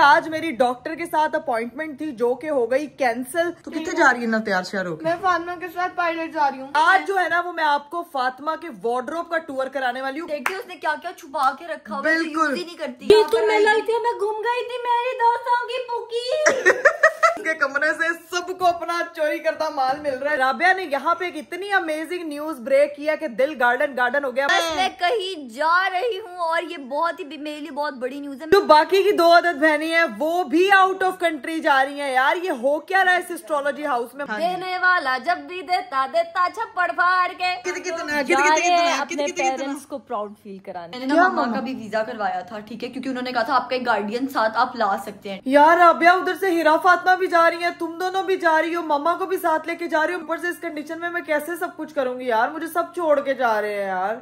आज मेरी डॉक्टर के साथ अपॉइंटमेंट थी जो कि हो गई कैंसिल। तो कितने जा रही है ना तैयार श्यार होकर? मैं फातिमा के साथ पायलट जा रही हूँ। आज जो है ना वो मैं आपको फातिमा के वार्डरोब का टूर कराने वाली हूँ। देखिए उसने क्या क्या छुपा के रखा हुआ, बिल्कुल नहीं करती। बिल्कुल मैं लाई थी, मैं घूम गई थी मेरी दोस्तों की पुकी के कमरे से सबको अपना चोरी करता माल मिल रहा है। राबिया ने यहाँ पे एक इतनी अमेजिंग न्यूज ब्रेक किया कि दिल गार्डन गार्डन हो गया। मैं कहीं जा रही हूँ और ये बहुत ही मेरे लिए बहुत बड़ी न्यूज है। जो बाकी की दो आदत बहनी है वो भी आउट ऑफ कंट्री जा रही है। यार ये हो क्या रहा है इस एस्ट्रोलॉजी हाउस में? देने वाला जब भी देता देता छप्पड़ फाड़ के अपने पेरेंट्स को प्राउड फील कराने। मैंने ना मम्मा का भी वीजा करवाया था, ठीक है, क्योंकि उन्होंने कहा था आपका एक गार्डियन साथ आप ला सकते हैं। यार राबिया उधर से हीरा फातिमा भी जा रही है, तुम दोनों भी जा रही हो, मम्मा को भी साथ लेके जा रही हो। ऊपर से इस कंडीशन में मैं कैसे सब कुछ करूंगी यार? मुझे सब छोड़ के जा रहे हैं यार।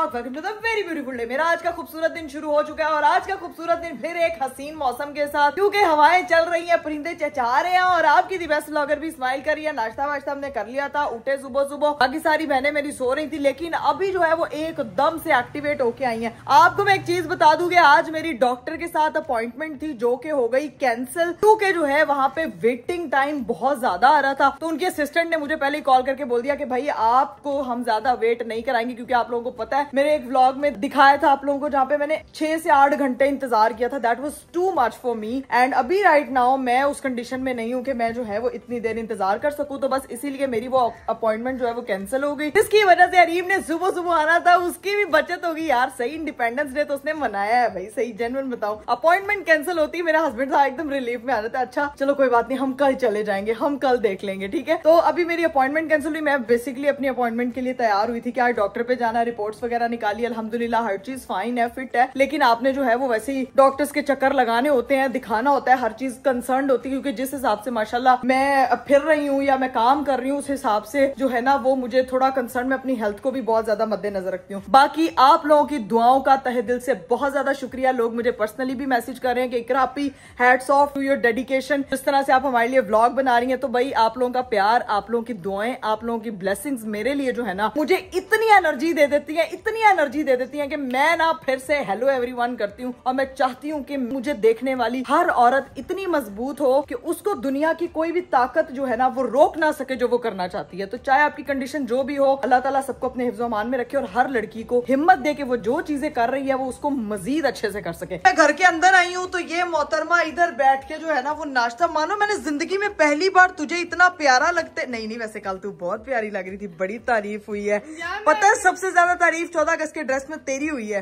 Welcome to the very beautiful day. मेरा आज का खूबसूरत दिन शुरू हो चुका है और आज का खूबसूरत दिन फिर एक हसीन मौसम के साथ, क्योंकि हवाएं चल रही हैं, परिंदे चचा रहे हैं और आपकी दी बेस्ट ब्लॉगर भी स्माइल कर रही है। नाश्ता वाश्ता हमने कर लिया था, उठे सुबह सुबह, बाकी सारी बहनें मेरी सो रही थी, लेकिन अभी जो है वो एकदम से एक्टिवेट होके आई है। आपको मैं एक चीज बता दूं कि आज मेरी डॉक्टर के साथ अपॉइंटमेंट थी जो कि हो गई कैंसिल, क्योंकि जो है वहां पे वेटिंग टाइम बहुत ज्यादा आ रहा था। तो उनके असिस्टेंट ने मुझे पहले कॉल करके बोल दिया कि भाई आपको हम ज्यादा वेट नहीं कराएंगे, क्योंकि आप लोगों को पता है मेरे एक व्लॉग में दिखाया था आप लोगों को जहाँ पे मैंने 6 से 8 घंटे इंतजार किया था। That was too much for me and अभी राइट नाउ मैं उस कंडीशन में नहीं हूँ कि मैं जो है वो इतनी देर इंतजार कर सकूं। तो बस इसीलिए मेरी वो अपॉइंटमेंट जो है वो कैंसिल हो गई, जिसकी वजह से अरीब ने सुबह सुबह आना था, उसकी भी बचत होगी यार। सही इंडिपेंडेंस डे तो उसने मनाया है भाई, सही जेन्युइन बताऊं। अपॉइंटमेंट कैंसिल होती मेरा हस्बैंड था एकदम रिलीफ में आ जाता है, अच्छा चलो कोई बात नहीं, हम कल चले जाएंगे, हम कल देख लेंगे, ठीक है। तो अभी मेरी अपॉइंटमेंट कैंसिल हुई। मैं बेसिकली अपनी अपॉइंटमेंट के लिए तैयार हुई थी कि आज डॉक्टर पे जाना, रिपोर्ट्स वगैरह निकाली, अल्हम्दुलिल्लाह हर चीज फाइन है, फिट है। लेकिन आपने जो है वो वैसे ही डॉक्टर्स के चक्कर लगाने होते हैं, दिखाना होता है, हर चीज कंसर्न होती है, क्योंकि जिस हिसाब से माशाल्लाह मैं फिर रही हूँ या मैं काम कर रही हूँ उस हिसाब से जो है ना वो मुझे थोड़ा कंसर्न, मैं अपनी हेल्थ को भी बहुत ज्यादा मद्देनजर रखती हूँ। बाकी आप लोगों की दुआओं का तहे दिल से बहुत ज्यादा शुक्रिया। लोग मुझे पर्सनली भी मैसेज कर रहे हैं कि इकरा आपी hats off to your dedication, जिस तरह से आप हमारे लिए व्लॉग बना रही हैं। तो भाई आप लोगों का प्यार, आप लोगों की दुआएं, आप लोगों की ब्लेसिंग्स मेरे लिए जो है ना मुझे इतनी एनर्जी दे देती है, इतनी एनर्जी दे देती है कि मैं ना फिर से हेलो एवरीवन करती हूँ। और मैं चाहती हूँ कि मुझे देखने वाली हर औरत इतनी मजबूत हो कि उसको दुनिया की कोई भी ताकत जो है ना वो रोक ना सके जो वो करना चाहती है। तो चाहे आपकी कंडीशन जो भी हो, अल्लाह ताला सबको अपने हिफ्ज़ मान में रखे और हर लड़की को हिम्मत दे के वो जो चीजें कर रही है वो उसको मजीद अच्छे से कर सके। मैं घर के अंदर आई हूँ तो ये मोहतरमा इधर बैठ के जो है ना वो नाश्ता, मानो मैंने जिंदगी में पहली बार तुझे इतना प्यारा लगता है। नहीं वैसे कल तू बहुत प्यारी लग रही थी, बड़ी तारीफ हुई है। पता है सबसे ज्यादा तारीफ 14 अगस्त के ड्रेस में तेरी हुई है।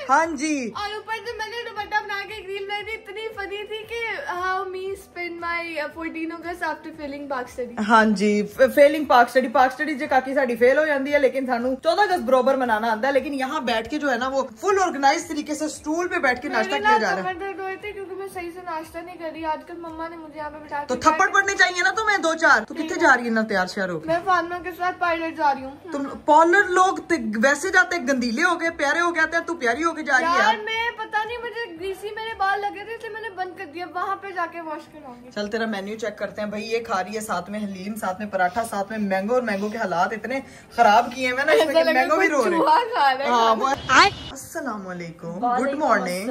हाँ जी, और ऊपर से मैंने दुपट्टा बना के रील में इतनी फनी थी कि how me spend my 14 August after failing पाक स्टडी। हाँ जी, फेलिंग पाक स्टडी जो काकी साड़ी फेल हो जाती है, लेकिन सानू 14 अगस्त बरोबर मनाना आता है। लेकिन यहाँ बैठ के जो है ना वो फुल ऑर्गेनाइज तरीके से स्टूल पे बैठ के नाश्ता किया जा रहा है। क्योंकि मैं सही से नाश्ता नहीं कर रही आजकल, मम्मा ने मुझे यहाँ पे बिठा तो थप्पड़ पड़ने चाहिए ना तुम्हें 2-4। तो कितने जा रही है ना तैयार श्यार होकर? मैं फातिमा के साथ पायलट जा रही हूँ। तुम पार्लर लोग वैसे जाते गंदीले हो गए, प्यारे हो गए, तू प्यारी होके जा रही है। मैं पता नहीं मुझे ग्रीसी मेरे बाल लगे थे इसलिए मैंने बंद कर दिया, वहाँ पे जाके वॉश कराऊंगी। चल तेरा मेन्यू चेक करते हैं भाई। ये खा रही है साथ में हलीम, साथ में पराठा, साथ में मैंगो, और मैंगो के हालात इतने खराब किए हैं ना इसमें मैंगो भी रो रहे हैं। अस्सलाम वालेकुम, good morning,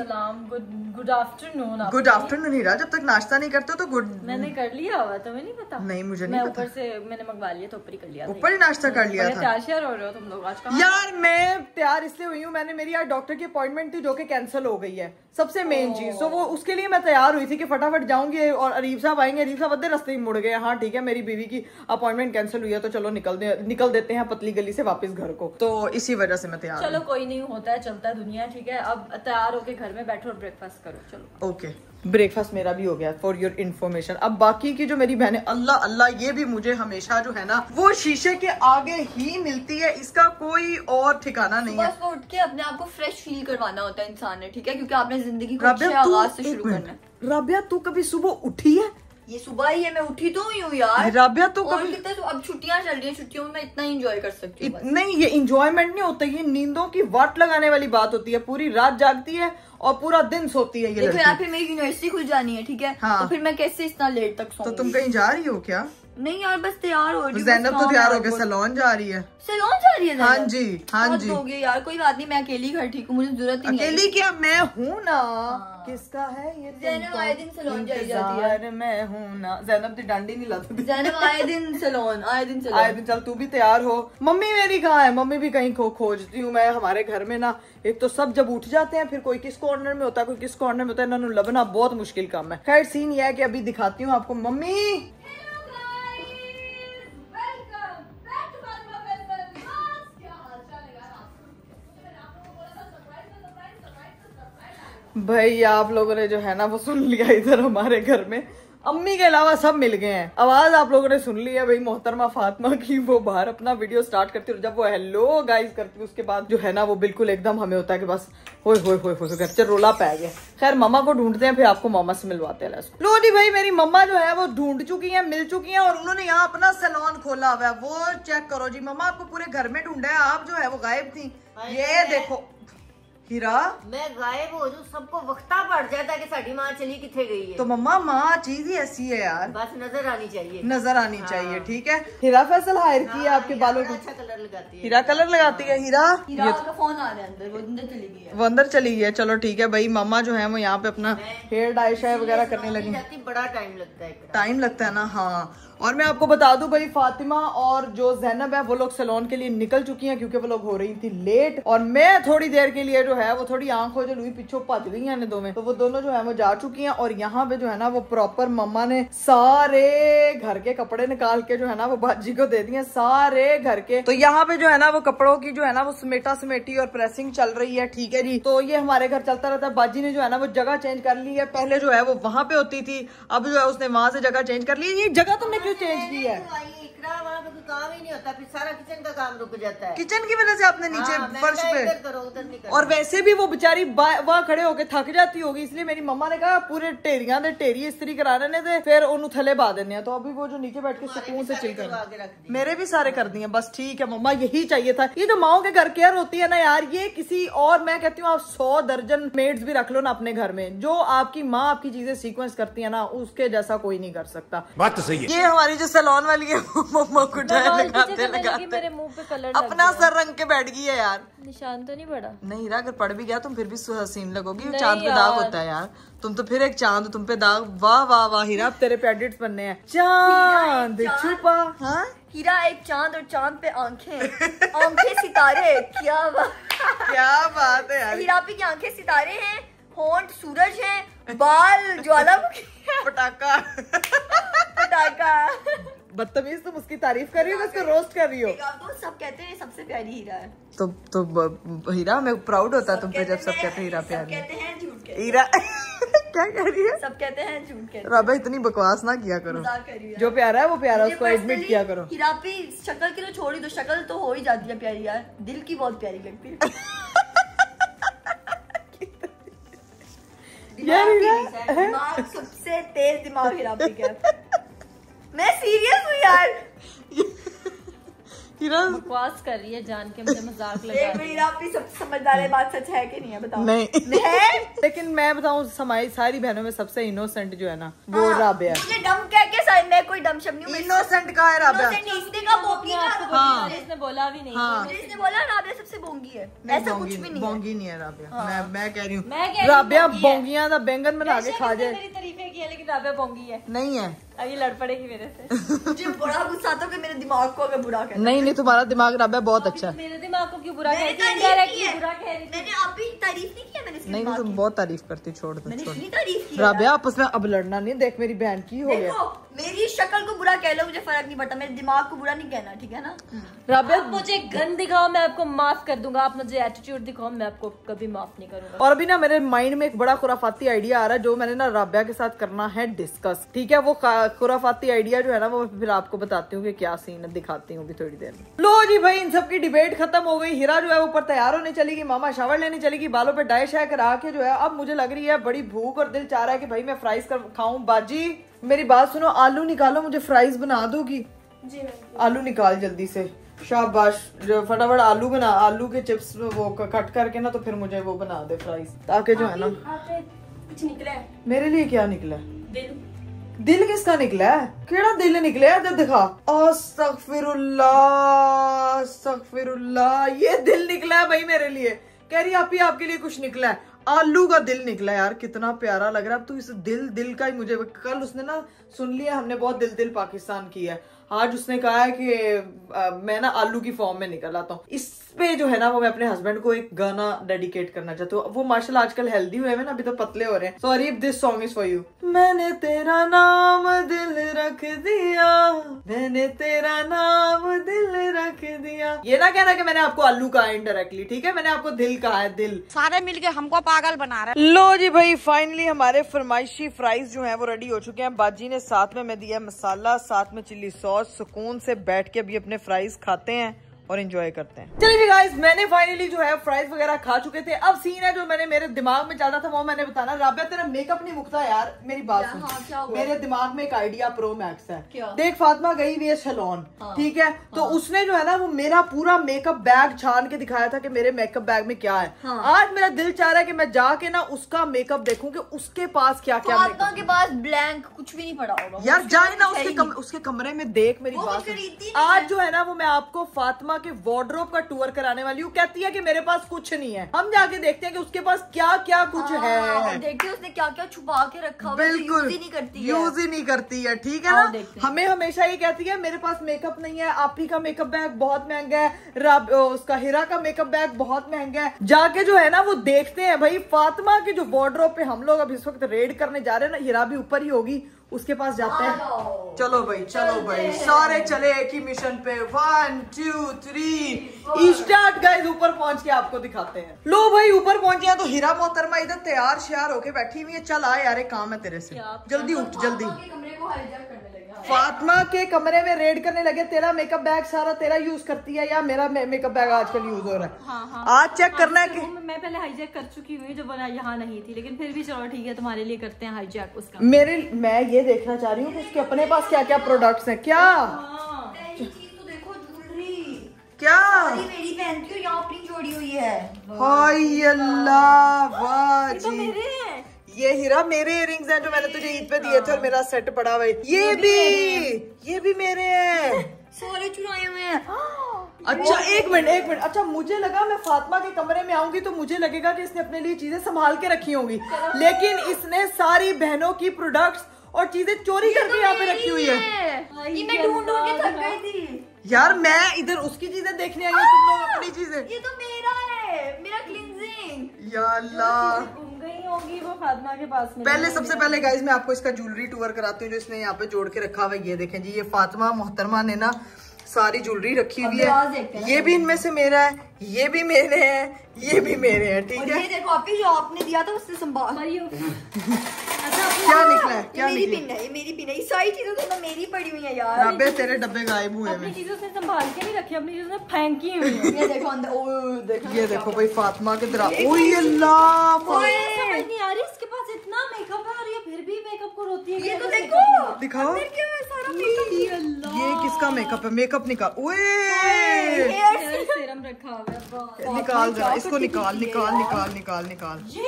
good afternoon. Good afternoon Hira, जब तक नाश्ता नहीं करते तो गुड। मैंने कर लिया हुआ, तुम्हें नहीं पता? नहीं मुझे नहीं पता। ऊपर से मैंने मंगवा लिया तो ऊपर ही कर लिया, ऊपर ही नाश्ता कर लिया था। तैयार हो रहे हो तुम लोग आज का? यार मैं तैयार इसलिए हुई हूँ, मैंने मेरी आज डॉक्टर की अपॉइंटमेंट थी जो कि कैंसिल हो गई है, सबसे मेन चीज। तो वो उसके लिए मैं तैयार हुई थी कि फटाफट जाऊंगी और अरीब साहब आएंगे। अरीब साहब अद्धे रास्ते ही मुड़ गए। हाँ ठीक है, मेरी बीवी की अपॉइंटमेंट कैंसिल हुई है तो चलो निकल देते हैं पतली गली से वापस घर को। तो इसी वजह से मैं तैयार। चलो कोई नहीं, होता है, चलता है दुनिया, ठीक है। अब तैयार होके घर में बैठो और ब्रेकफास्ट करो। चलो ओके, ब्रेकफास्ट मेरा भी हो गया फॉर योर इन्फॉर्मेशन। अब बाकी की जो मेरी बहनें, अल्लाह अल्लाह, ये भी मुझे हमेशा जो है ना वो शीशे के आगे ही मिलती है, इसका कोई और ठिकाना नहीं है। बस उठ के अपने आप को फ्रेश फील करवाना होता है इंसान ने, ठीक है, क्योंकि आपने जिंदगी को अच्छे आगाज से शुरू करना है। राबिया तू कभी सुबह उठी है? ये सुबह ही है, मैं उठी तो हुई हूँ यार। राबिया तो कभी अब छुट्टियां चल रही हैं, छुट्टियों में मैं इतना एंजॉय कर सकती हूँ। नहीं, ये इंजॉयमेंट नहीं होता, ये नींदों की वाट लगाने वाली बात होती है। पूरी रात जागती है और पूरा दिन सोती है ये देखो यार, फिर मेरी यूनिवर्सिटी खुल जानी है, ठीक है। हाँ। तो फिर मैं कैसे इतना लेट तक सोऊंगी? तो तुम कहीं जा रही हो क्या? नहीं यार, बस तैयार हो रही हूँ। ज़ैनब तो तैयार हो गया, सैलून जा रही है। सैलून जा रही है? हाँ जी, हाँ जी। हो गया यार, कोई बात नहीं, मैं अकेली घर ठीक हूँ, मुझे जरूरत ही नहीं। अकेली क्या, मैं हूँ ना। किसका है ये? ज़ैनब आए दिन सैलून जाती है। मैं हूँ ना। ज़ैनब की डांडी नहीं लाती। ज़ैनब आए दिन सैलून, आए दिन सैलून। आए दिन। चल तू भी तैयार हो। मम्मी मेरी कहाँ है? मम्मी भी कहीं खोजती हूँ मैं हमारे घर में ना। एक तो सब जब उठ जाते हैं, फिर कोई किस कॉर्नर में होता है, कोई किस कॉर्नर में होता है, इन्होंने लबना बहुत मुश्किल काम है। खैर सीन ये है कि अभी दिखाती हूँ आपको। मम्मी भाई आप लोगों ने जो है ना वो सुन लिया, इधर हमारे घर में अम्मी के अलावा सब मिल गए हैं। आवाज आप लोगों ने सुन ली है भाई मोहतरमा फातिमा की। वो बाहर अपना वीडियो स्टार्ट करती है और जब वो हेलो गाइस करती है उसके बाद जो है ना वो बिल्कुल एकदम हमें होता है कि बस होए होए होए होए घर से रोला पै गया। खैर मम्मा को ढूंढते हैं, फिर आपको मामा से मिलवाते हैं। लो जी भाई, मेरी मम्मा जो है वो ढूंढ चुकी है, मिल चुकी है और उन्होंने यहाँ अपना सैलून खोला हुआ है। वो चेक करो जी, मम्मा आपको पूरे घर में ढूंढा है, आप जो है वो गायब थी। ये देखो हीरा, मैं गायब हो जाऊं सबको वक्ता पड़ जाता है कि साड़ी माँ चली किथे गई है। तो मम्मा माँ चीज ही ऐसी है यार, बस नजर आनी चाहिए, नजर आनी चाहिए। ठीक है, हीरा फैसल हायर की है आपके बालों को। अच्छा कलर लगाती है, हीरा कलर लगाती है। हीरा का फोन आ रहा है अंदर, वो अंदर चली गई है। वो अंदर चली गई है। चलो ठीक है भाई, मम्मा जो है वो यहाँ पे अपना हेयर डाई शाई वगैरह करने लगी। बड़ा टाइम लगता है, टाइम लगता है ना। हाँ, और मैं आपको बता दूं भाई, फातिमा और जो ज़ैनब है वो लोग सैलून के लिए निकल चुकी हैं क्योंकि वो लोग हो रही थी लेट। और मैं थोड़ी देर के लिए जो है वो थोड़ी आंखों जो लुई पीछे भज गई हैं दो में, तो वो दोनों जो है वो जा चुकी हैं। और यहाँ पे जो है ना वो प्रॉपर मम्मा ने सारे घर के कपड़े निकाल के जो है ना वो बाजी को दे दिए, सारे घर के। तो यहाँ पे जो है ना वो कपड़ों की जो है ना वो समेटा समेटी और प्रेसिंग चल रही है। ठीक है जी, तो ये हमारे घर चलता रहता है। बाजी ने जो है ना वो जगह चेंज कर ली है, पहले जो है वो वहां पे होती थी, अब जो है उसने वहां से जगह चेंज कर ली। ये जगह तुमने क्यों चेंज की है? वहाँ पे कोई काम ही नहीं होता, फिर सारा किचन का काम रुक जाता है। किचन की वजह से आपने नीचे फर्श पे करो, उधर नहीं करो। और वैसे भी वो बेचारी वहाँ खड़े होके थक जाती होगी, इसलिए मेरी मम्मा ने कहा पूरे ढेरियां दे ढेरी इस्त्री करा देने थे, फिर उन्होंने थले बा देने। तो अभी वो जो नीचे बैठ के सुकून से चिल कर, मेरे भी सारे कर दिए। बस ठीक है मम्मा, यही चाहिए था। ये जो माओ के घर केयर होती है ना यार, ये किसी और, मैं कहती हूँ आप 100 दर्जन मेड्स भी रख लो ना अपने घर में, जो आपकी माँ आपकी चीजें सीक्वेंस करती है ना, उसके जैसा कोई नहीं कर सकता। बात तो सही है। ये हमारी जो सैलून वाली है मम्मा को लगाते मेरे मुंह पे कलर अपना सर रंग के बैठ गई है यार। निशान तो नहीं पड़ा? नहीं हीरा, अगर पड़ भी गया तुम फिर भी हसीन लगोगी। चांद पे दाग होता है यार, तुम तो फिर एक चांद, तुम पे दाग। वाह वाह वाह हीरा, अब तेरे पे एडिट्स बनने हैं। चांद छुपा, हाँ हीरा एक चांद और चांद पे आंखें, आंखें सितारे। क्या बात है यार। हीरा पे की आंखें सितारे हैं, होंठ सूरज है, बाल ज्वालामुखी, पटाखा पटाखा। बदतमीज, तुम उसकी तारीफ कर रही हो, उसको रोस्ट कर रही हो। तो सब कहते हैं सबसे प्यारी हीरा है। तो हीरा, मैं प्राउड होता है तुम पे जब सब कहते हैं हीरा प्यारी। कहते हैं झूठ कहते हीरा क्या कह रही है? सब कहते हैं झूठ कहते। राबा इतनी बकवास ना किया करो, जो प्यारा है वो प्यारा, उसको एडमिट किया करो। हीरा पे शक्ल की तो छोड़ी दो, शक्ल तो हो ही जाती है प्यारी यार, दिल की बहुत प्यारी लगती है। दिमाग सबसे तेज दिमाग हीरा पे क्या? मैं सीरियस हूँ यार। बकवास कर रही है जान के, मुझे मजाक लगा रही है। आपकी सबसे समझदार बात सच है कि नहीं है बताओ? नहीं है। लेकिन मैं बताऊँ हमारी सारी बहनों में सबसे इनोसेंट जो है ना वो राबिया है। डम क्या क्या, मैं कोई डम शम नहीं हूँ। इनोसेंट का है राबिया। इसने का बोंगी हाँ, इसने बोला भी नहीं। हाँ, मुझे इसने बोला राबिया सबसे बोंगी है, ऐसा कुछ भी नहीं। बोंगी नहीं है राबिया। मैं कह रही हूँ राबिया बोंगियां दा बैंगन बना के खा जाए। मेरी तारीफें की है लेकिन राबिया बोंगी है। नहीं है, अभी लड़ पड़ेगी मेरे से। मुझे बड़ा गुस्सा आता है कि मेरे दिमाग को अगर बुरा कहना। नहीं तुम्हारा दिमाग राबिया बहुत अच्छा है। मेरे दिमाग को क्यों बुरा कह रही है? इनडायरेक्टली बुरा कह रही थी। मैंने अभी तारीफ नहीं किया, मैंने नहीं तुम बहुत तारीफ करती, छोड़ दो। मैंने इतनी तारीफ की राबिया, आपस में अब लड़ना नहीं। देख मेरी बहन की हो गया। मेरी शक्ल को बुरा कह लो, मुझे फर्क नहीं पड़ता, मेरे दिमाग को बुरा नहीं कहना, ठीक है ना? राबिया मुझे गन दिखाओ, मैं आपको माफ कर दूंगा। आप मुझे एटीट्यूड दिखाओ, मैं आपको कभी माफ नहीं करूंगा। और अभी ना मेरे माइंड में एक बड़ा खुराफाती आइडिया आ रहा है, जो मैंने ना राबिया के साथ करना है डिस्कस। ठीक है, वो खुराफाती आइडिया जो है ना वो फिर आपको बताती हूँ कि क्या सीन है, दिखाती हूँ थोड़ी देर में। लो जी भाई, इन सबकी डिबेट खत्म हो गई। हीरा जो है ऊपर तैयार होने चलेगी, मामा शावर लेने चलेगी, बालों पे डाई शाय करा के जो है अब मुझे लग रही है बड़ी भूख और दिल चाह रहा है कि भाई मैं फ्राइज कर खाऊं। बाजी मेरी बात सुनो, आलू निकालो, मुझे फ्राइज बना दोगी? जी आलू निकाल जल्दी से, शाबाश, फटाफट आलू बना, आलू के चिप्स वो कट करके ना तो फिर मुझे वो बना दे फ्राइज, ताकि जो है ना। कुछ निकला है मेरे लिए? क्या निकला है? दिल। दिल किसका निकला है? केड़ा दिल निकला है? दिखा। अस्तगफिरुल्लाह, अस्तगफिरुल्लाह, ये दिल निकला है भाई मेरे लिए। कह रही आप ही आपके लिए कुछ निकला है, आलू का दिल निकला है। यार कितना प्यारा लग रहा है। अब तू इस दिल का ही मुझे, कल उसने ना सुन लिया हमने बहुत दिल पाकिस्तान की है, आज उसने कहा है कि मैं ना आलू की फॉर्म में निकल आता हूँ। इस पे जो है ना वो मैं अपने हस्बैंड को एक गाना डेडिकेट करना चाहती हूँ। वो माशाल्लाह आजकल हेल्दी हुए हैं ना, अभी तो पतले हो रहे हैं। Sorry if this song is for you. मैंने तेरा नाम दिल रख दिया, मैंने तेरा नाम दिल रख दिया। ये ना कहना कि मैंने आपको आलू कहा इनडायरेक्टली, ठीक है? मैंने आपको दिल कहा है, दिल। सारे मिलके हमको पागल बना रहे। लो जी भाई, फाइनली हमारे फरमाइशी फ्राइज जो हैं वो रेडी हो चुके हैं। बाजी ने साथ में मैं दिया मसाला, साथ में चिल्ली सॉस। सुकून से बैठ के अभी अपने फ्राइज खाते हैं और एंजॉय करते हैं। चलिए गाइस, मैंने फाइनली जो है फ्राइज वगैरह खा चुके थे। अब सीन है जो मैंने मेरे दिमाग में चल रहा था वो मैंने बताना। राबिया तेरा मेकअप नहीं मुकता यार, मेरी बात सुन। हाँ, मेरे दिमाग में एक आइडिया प्रो मैक्स है। क्या? देख फातिमा गई हुई है सैलून, ठीक है? तो उसने जो है ना वो मेरा पूरा मेकअप बैग छान के दिखाया था कि मेरे मेकअप बैग में क्या है। आज मेरा दिल चाह रहा है कि मैं जाके ना उसका मेकअप देखूं कि उसके पास क्या क्या फातिमा के पास ब्लैंक कुछ भी नहीं पड़ा होगा यार। जाए ना उसके कमरे में देख, मेरी बात। आज जो है ना वो मैं आपको फातिमा के वार्डरोब टूर कराने वाली हूँ। कहती है कि मेरे पास कुछ नहीं है, हम जाके देखते हैं कि उसके पास क्या क्या कुछ है। देखिए उसने क्या क्या छुपा के रखा हुआ है, बिल्कुल यूज ही नहीं करती है, यूज ही नहीं करती है, ठीक है ना? हमें हमेशा ये कहती है मेरे पास मेकअप नहीं है, आप ही का मेकअप बैग बहुत महंगा है, उसका हिरा का मेकअप बैग बहुत महंगा है। जाके जो है ना वो देखते हैं भाई फातिमा के जो वार्डरोब पे हम लोग अब इस वक्त रेड करने जा रहे हैं ना। हिरा भी ऊपर ही होगी, उसके पास जाते हैं। चलो भाई सारे चले एक ही मिशन पे। 1 2 3 स्टार्ट गाइस। ऊपर पहुंच के आपको दिखाते हैं। लो भाई ऊपर पहुंचे हैं तो हीरा मोहतरमा इधर तैयार श्यार होके बैठी हुई है। चल आ यार, एक काम है तेरे से, जल्दी उठ जल्दी। फातिमा के कमरे में रेड करने लगे। तेरा मेकअप बैग सारा तेरा यूज करती है या मेरा मेकअप बैग आजकल यूज हो रहा है? हाँ। आज चेक करना है कि मैं पहले हाईजैक कर चुकी हूँ जब यहाँ नहीं थी, लेकिन फिर भी चलो ठीक है, तुम्हारे लिए करते हैं हाईजैक उसका। मैं ये देखना चाह रही हूँ कि उसके अपने पास क्या क्या प्रोडक्ट्स हैं। क्या चीज तो देखो, ज्वेलरी क्या मेरी पहनती हूँ, यहाँ अपनी जोड़ी हुई है। हाय अल्लाह, वाह तो जी। मेरे हैं ये हीरा मेरे इयररिंग्स हैं जो मैंने तुझे ईद पे दिए थे और मेरा सेट पड़ा हुआ है। ये भी मेरे हैं, सारे चुराए हुए हैं। अच्छा एक मिनट। अच्छा मुझे लगा मैं फातिमा के कमरे में आऊंगी तो मुझे लगेगा कि इसने अपने लिए चीजें संभाल के रखी होंगी, लेकिन इसने सारी बहनों की प्रोडक्ट्स और चीजें चोरी करके यहाँ पे रखी हुई है। ये मैं ढूंढ के थक गई थी यार। मैं इधर उसकी चीजें देखने आई हूँ, तुम लोग अपनी चीजें। ये तो मेरा है, मेरा क्लींजिंग। या अल्लाह, घूम गई होगी वो फातिमा के पास में। पहले सबसे पहले गाइज मैं आपको इसका ज्वेलरी टूर कराती हूँ जो इसने यहाँ पे जोड़ के रखा हुआ है। ये देखें जी, ये फातिमा मोहतरमा ने ना सारी ज्वेलरी रखी हुई है। ये भी इनमें से मेरा है, ये भी मेरे हैं, ये भी मेरे हैं, ठीक है? ये देखो आप जो आपने दिया था उससे संभाल। क्या निकला है? क्या मेरी निकला? पिन है, ये मेरी पिन है। ये सारी चीजें तो मेरी पड़ी हुई है यार। राबे तेरे डब्बे गायब हुए अपनी चीजें उसने संभाल के नहीं रखी, अपनी चीजें फेंकी हुई है। ये देखो अंदर, ओ देखो, ये देखो भाई फातिमा के तरह। ओए अल्लाह, समझ नहीं आ रही, इसके पास इतना मेकअप है और ये फिर भी मेकअप को रोती है। ये तो देखो, दिखाओ ये किसका मेकअप है? मेकअप निकाल। ओए सीरम रखा हुआ है। निकाल जरा इसको, निकाल। ये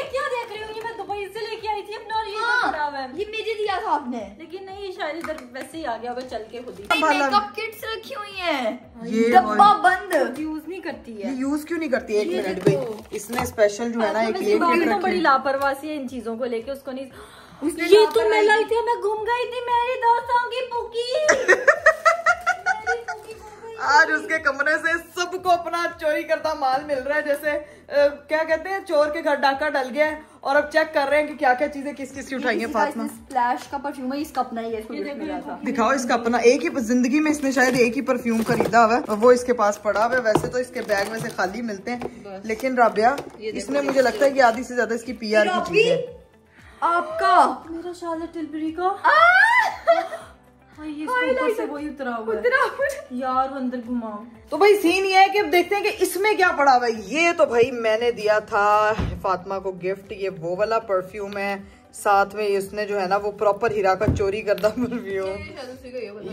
क्या देख रही हूँ? ये मैं दुबई से लेके आई थी अपना और ये पड़ा हुआ है। ये मुझे दिया था आपने, लेकिन नहीं, शायद इधर वैसे ही आ गया होगा चल के खुद ही। मेकअप किट्स रखी हुई हैं, ये डब्बा बंद। यूज नहीं करती है, ये यूज क्यों नहीं करती? एक मिनट भाई, इसने स्पेशल जो है ना एक ये किट तो रखी बड़ी है। लापरवाही है इन चीजों को लेके। उसको नहीं, ये तो मैं लाई थी, मैं घूम गई थी मेरी दोस्तों की पुकी। आज उसके कमरे से सबको अपना चोरी करता माल मिल रहा है, जैसे क्या कहते हैं, चोर के घर डाका डल गया है और अब चेक कर रहे हैं कि क्या क्या चीजें किस किस की उठाई है। फातिमा स्प्लैश का परफ्यूम है, इसका अपना ही है, इसको गिफ्ट मिला था। दिखाओ इसका अपना। एक ही जिंदगी में इसने शायद एक ही परफ्यूम खरीदा हुआ है और वो इसके पास पड़ा हुआ है। वैसे तो इसके बैग में से खाली मिलते हैं, लेकिन राबिया इसने मुझे लगता है कि आधी से ज्यादा इसकी PR की चीज है। आपका मेरा शार्लेट टिलबरी का से वही उतरा हुआ है यार, अंदर घुमाओ। तो भाई सीन ये है कि अब देखते हैं कि इसमें क्या पड़ा हुआ है। ये तो भाई मैंने दिया था फातिमा को गिफ्ट, ये वो वाला परफ्यूम है, साथ में इसने जो है ना वो प्रॉपर हीरा का चोरी करदा परफ्यूम,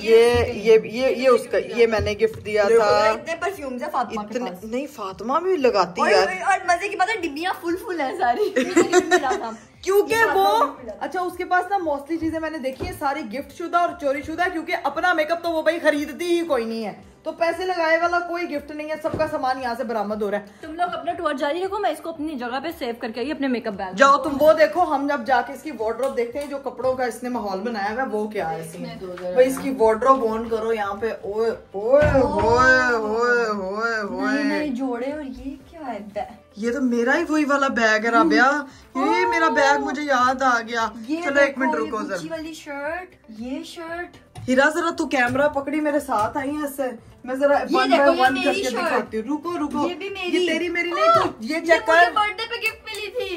ये उसका, ये मैंने गिफ्ट दिया था। इतने परफ्यूम्स है फातिमा के पास। नहीं फातिमा भी लगाती है और मजे की बात है डिब्बियां फुल है सारी। क्योंकि वो अच्छा उसके पास ना मोस्टली चीजें मैंने देखी है सारी गिफ्ट शुदा और चोरी शुदा, क्योंकि अपना मेकअप तो वो भाई खरीदती ही कोई नहीं है, तो पैसे लगाए वाला कोई गिफ्ट नहीं है, सबका सामान यहाँ से बरामद हो रहा है। तुम लोग अपना टूर जारी रखो, मैं इसको अपनी जगह पे सेव करके आई अपने मेकअप बैग। जाओ तुम वो देखो, हम जब जाके इसकी वार्डरोब देखते हैं जो कपड़ों का इसने माहौल बनाया हुआ है वो क्या है इसमें। भाई इसकी वार्डरोब ऑन करो यहाँ पे, ओए ओए ओए ओए ओए नए जोड़े, और ये क्या है? ये तो मेरा ही वही वाला बैग है राबिया, ये मेरा बैग मुझे याद आ गया। चलो एक मिनट रुको जरा, वाली शर्ट, ये शर्ट। हीरा जरा तू कैमरा पकड़ी मेरे साथ आई है इससे, मैं जरा वन बाय वन करके दिखाती हूँ। रुको रुको, ये भी मेरी, ये तेरी मेरी नहीं, तो ये चेक कर, बर्थडे पे गिफ्ट मिली थी।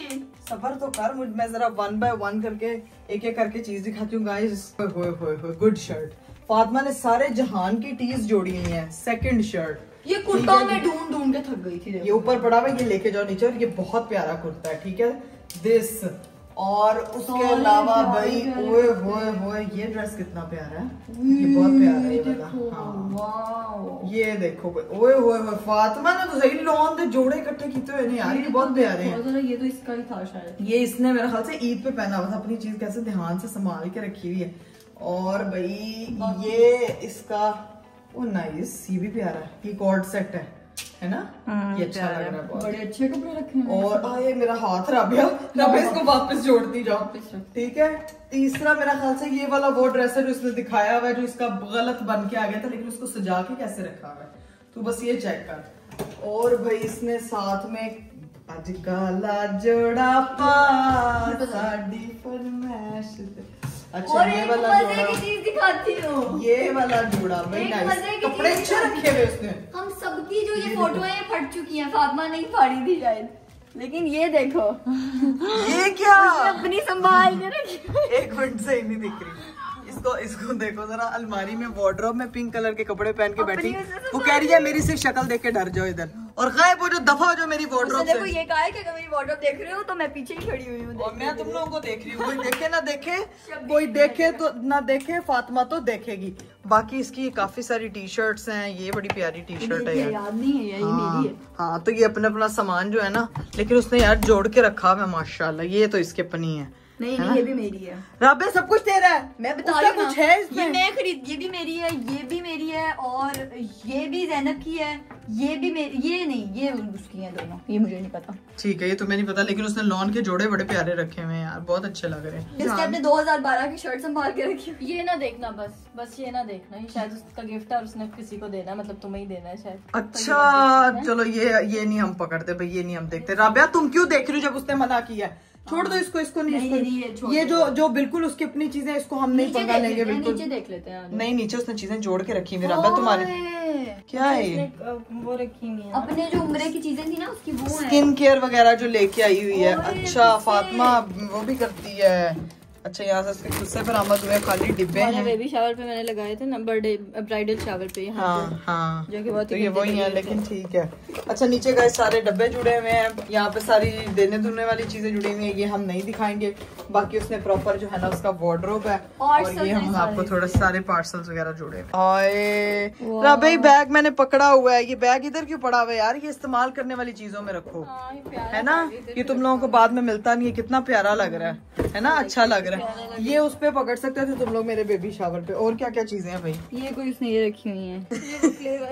सबर तो कर, मैं जरा वन बाय वन करके एक एक करके चीज दिखाती हूँ गाइस। गुड शर्ट, फातिमा ने सारे जहान की टीज जोड़ी हुई है। सेकंड शर्ट, ये कुर्ता मैं ढूंढ के थक गई थी। ये ऊपर पड़ा हुआ है, ये लेके जाओ नीचे, और ये बहुत प्यारा कुर्ता है, ठीक है दिस। और उसके अलावा भाई ओए होए होए, ये ड्रेस कितना प्यारा है, ये बहुत प्यारा है ये वाला। हाँ। ये देखो ओए होए होए, फातिमा ने तो सही लॉन दे जोड़े इकट्ठे किए हुए हैं यार, ये बहुत प्यारे हैं। ये तो इसका ही था शायद, ये इसने मेरे ख्याल से ईद पे पहना हुआ था, अपनी चीज कैसे ध्यान से संभाल के रखी हुई है। और भाई ये इसका ओ नाइस, ये भी प्यारा है, ये कॉर्ड सेट है ना, ये अच्छा लग रहा है बहुत। बड़े अच्छे कपड़े रखे हैं। और आए मेरा हाथ राबिया इसको वापस जोड़ती जाओ, ठीक है। तीसरा मेरा ख्याल से ये वाला वो ड्रेस है जो इसने दिखाया हुआ है, जो इसका गलत बन के आ गया था, लेकिन उसको सजा के कैसे रखा हुआ है, तो बस ये चेक कर। और भाई इसने साथ में अजकाला जोड़ा पा साड़ी फरमाइश, अच्छा और ये एक वाला मजे जोड़ा, की चीज दिखाती हूँ, ये वाला जोड़ा भाई नाइस, कपड़े अच्छे रखे हुए उसने। हम सबकी जो ये फोटो है फट चुकी हैं, फातिमा नहीं फाड़ी थी शायद, लेकिन ये देखो ये क्या अपनी संभाल के रखी। एक मिनट सही नहीं दिख रही, इसको देखो जरा, अलमारी में वार्डरोब में पिंक कलर के कपड़े पहन के बैठी, वो कह रही है मेरी सिर्फ शक्ल देख के डर जाओ इधर, और गायब हो जो दफा हो जो मेरी वार्डरोब से। देखो ये कहा है कि अगर मेरी वार्डरोब देख रहे हो तो मैं पीछे ही खड़ी हुई हूँ, और मैं तुम लोगों को देख रही हूँ, कोई देखे ना देखे, कोई देखे तो ना देखे, फातिमा तो देखेगी। बाकी इसकी काफी सारी टी शर्ट्स हैं, ये बड़ी प्यारी टी शर्ट है यार, याद नहीं है ये मेरी है। हाँ तो ये अपना सामान जो है ना, लेकिन उसने यार जोड़ के रखा है माशाल्लाह, ये तो इसके अपनी है। नहीं ये भी मेरी है राबे, सब कुछ तेरा है, मैं बता रही हूँ कुछ है इसमें। ये मैं खरीद, ये भी मेरी है, ये भी मेरी है, और ये भी ज़ैनब की है, ये भी मेरी, ये नहीं ये उसकी है दोनों, ये मुझे नहीं पता। ठीक है, ये तुम्हें नहीं पता, लेकिन उसने लॉन के जोड़े बड़े प्यारे रखे हुए हैं यार, बहुत अच्छे लग रहे हैं। इसने अपने 2012 की शर्ट संभाल के रखी। ये ना देखना, बस ये ना देखना, ये शायद उसका गिफ्ट है और उसने किसी को देना है, मतलब तुम्हें ही देना है शायद। अच्छा चलो ये नहीं हम पकड़ते भाई, ये नहीं हम देखते। राबिया तुम क्यों देख रही हो जब उसने मना किया है? छोड़ दो इसको नहीं, ये जो बिल्कुल उसकी अपनी चीजें, इसको हम नहीं पंगा लेंगे बिल्कुल। नीचे देख लेते हैं। नहीं नीचे उसने चीजें जोड़ के रखी मेरा राबिया, तुम्हारे क्या है ये? वो रखी हुई है अपने जो उम्र की चीजें थी ना उसकी, वो है स्किन केयर वगैरह जो लेके आई हुई है। अच्छा फातिमा वो भी करती है। अच्छा यहाँ से खुद से बरामद हुए खाली डिब्बे हैं। बेबी शावर पे मैंने लगाए थे ना, बर्थडे ब्राइडल शावर पे। हाँ हाँ जो कि बहुत तो ये वही है, लेकिन ठीक है। अच्छा नीचे गए सारे डब्बे जुड़े हुए हैं, यहाँ पे सारी देने दुने वाली चीजें जुड़ी हुई है, ये हम नहीं दिखाएंगे। बाकी उसने प्रॉपर जो है ना उसका वार्डरोब है, और ये हम आपको थोड़े सारे पार्सल्स वगैरह जुड़े। भाई बैग मैंने पकड़ा हुआ है, ये बैग इधर क्यों पड़ा हुआ है यार? ये इस्तेमाल करने वाली चीजों में रखो, है ना, ये तुम लोगों को बाद में मिलता नहीं है। कितना प्यारा लग रहा है ना, अच्छा लग रहा है। ये उस पे पकड़ सकते थे तुम लोग मेरे बेबी शावर पे। और क्या क्या चीजें हैं भाई? ये कोई उसने ये रखी हुई है,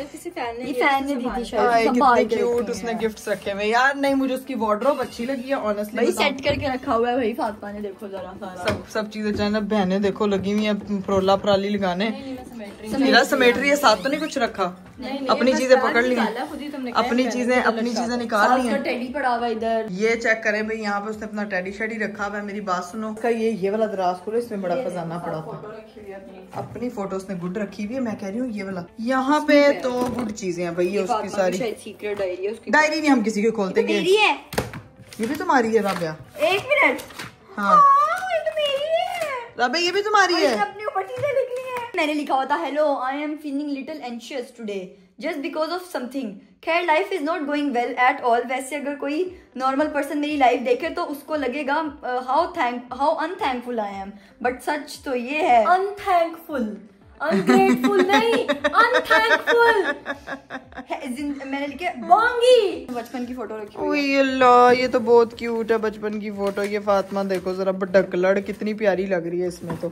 किसी फैन ने दी थी शायद। कितने क्यूट उसने गिफ्ट्स रखे हुए यार। नहीं मुझे उसकी वार्डरोब अच्छी लगी है ऑनेस्टली। भाई सेट करके रखा हुआ है भाई फातिमा ने, देखो जरा सारा सब चीजें चाहे ना बहनें देखो लगी हुई है प्रोला पराली लगाने। मेरा समेट रही है, साथ तो नहीं कुछ रखा? अपनी चीजें पकड़ ली, अपनी चीजें निकाल ली है। टेडी पड़ा हुआ इधर, ये चेक करें भाई, यहाँ पे उसने अपना टेडी शेडी रखा हुआ है। मेरी बात सुनो, ये वाला दराज खोलो, इसमें बड़ा खजाना पड़ा था। अपनी फोटो उसने गुड रखी हुई है, मैं कह रही हूँ ये वाला। यहाँ पे तो गुड चीजें हैं भाई, ये उसकी सारी सीक्रेट डायरी है उसकी। डायरी नहीं हम किसी को खोलते, ये भी तुम्हारी है राबिया? एक मिनट, हाँ ये तो मेरी है राबिया, ये भी तुम्हारी है? अपने ऊपर चीजें लिख ली है। मैंने लिखा हुआ था hello I am feeling little anxious today just because of something. खैर life is not going well at all. वैसे अगर कोई नॉर्मल पर्सन मेरी लाइफ देखे तो उसको लगेगा हाउ अनथैंकफुल आई एम, बट सच तो ये है अनथैंकफुल, अनग्रेटफुल नहीं, अनथैंकफुल। मैंने लिखे बांगी। बचपन की फोटो रखी हुई है। ओए अल्लाह, ये तो बहुत क्यूट है बचपन की फोटो। ये फातिमा देखो जरा, बड़कलड़ कितनी प्यारी लग रही है इसमें तो।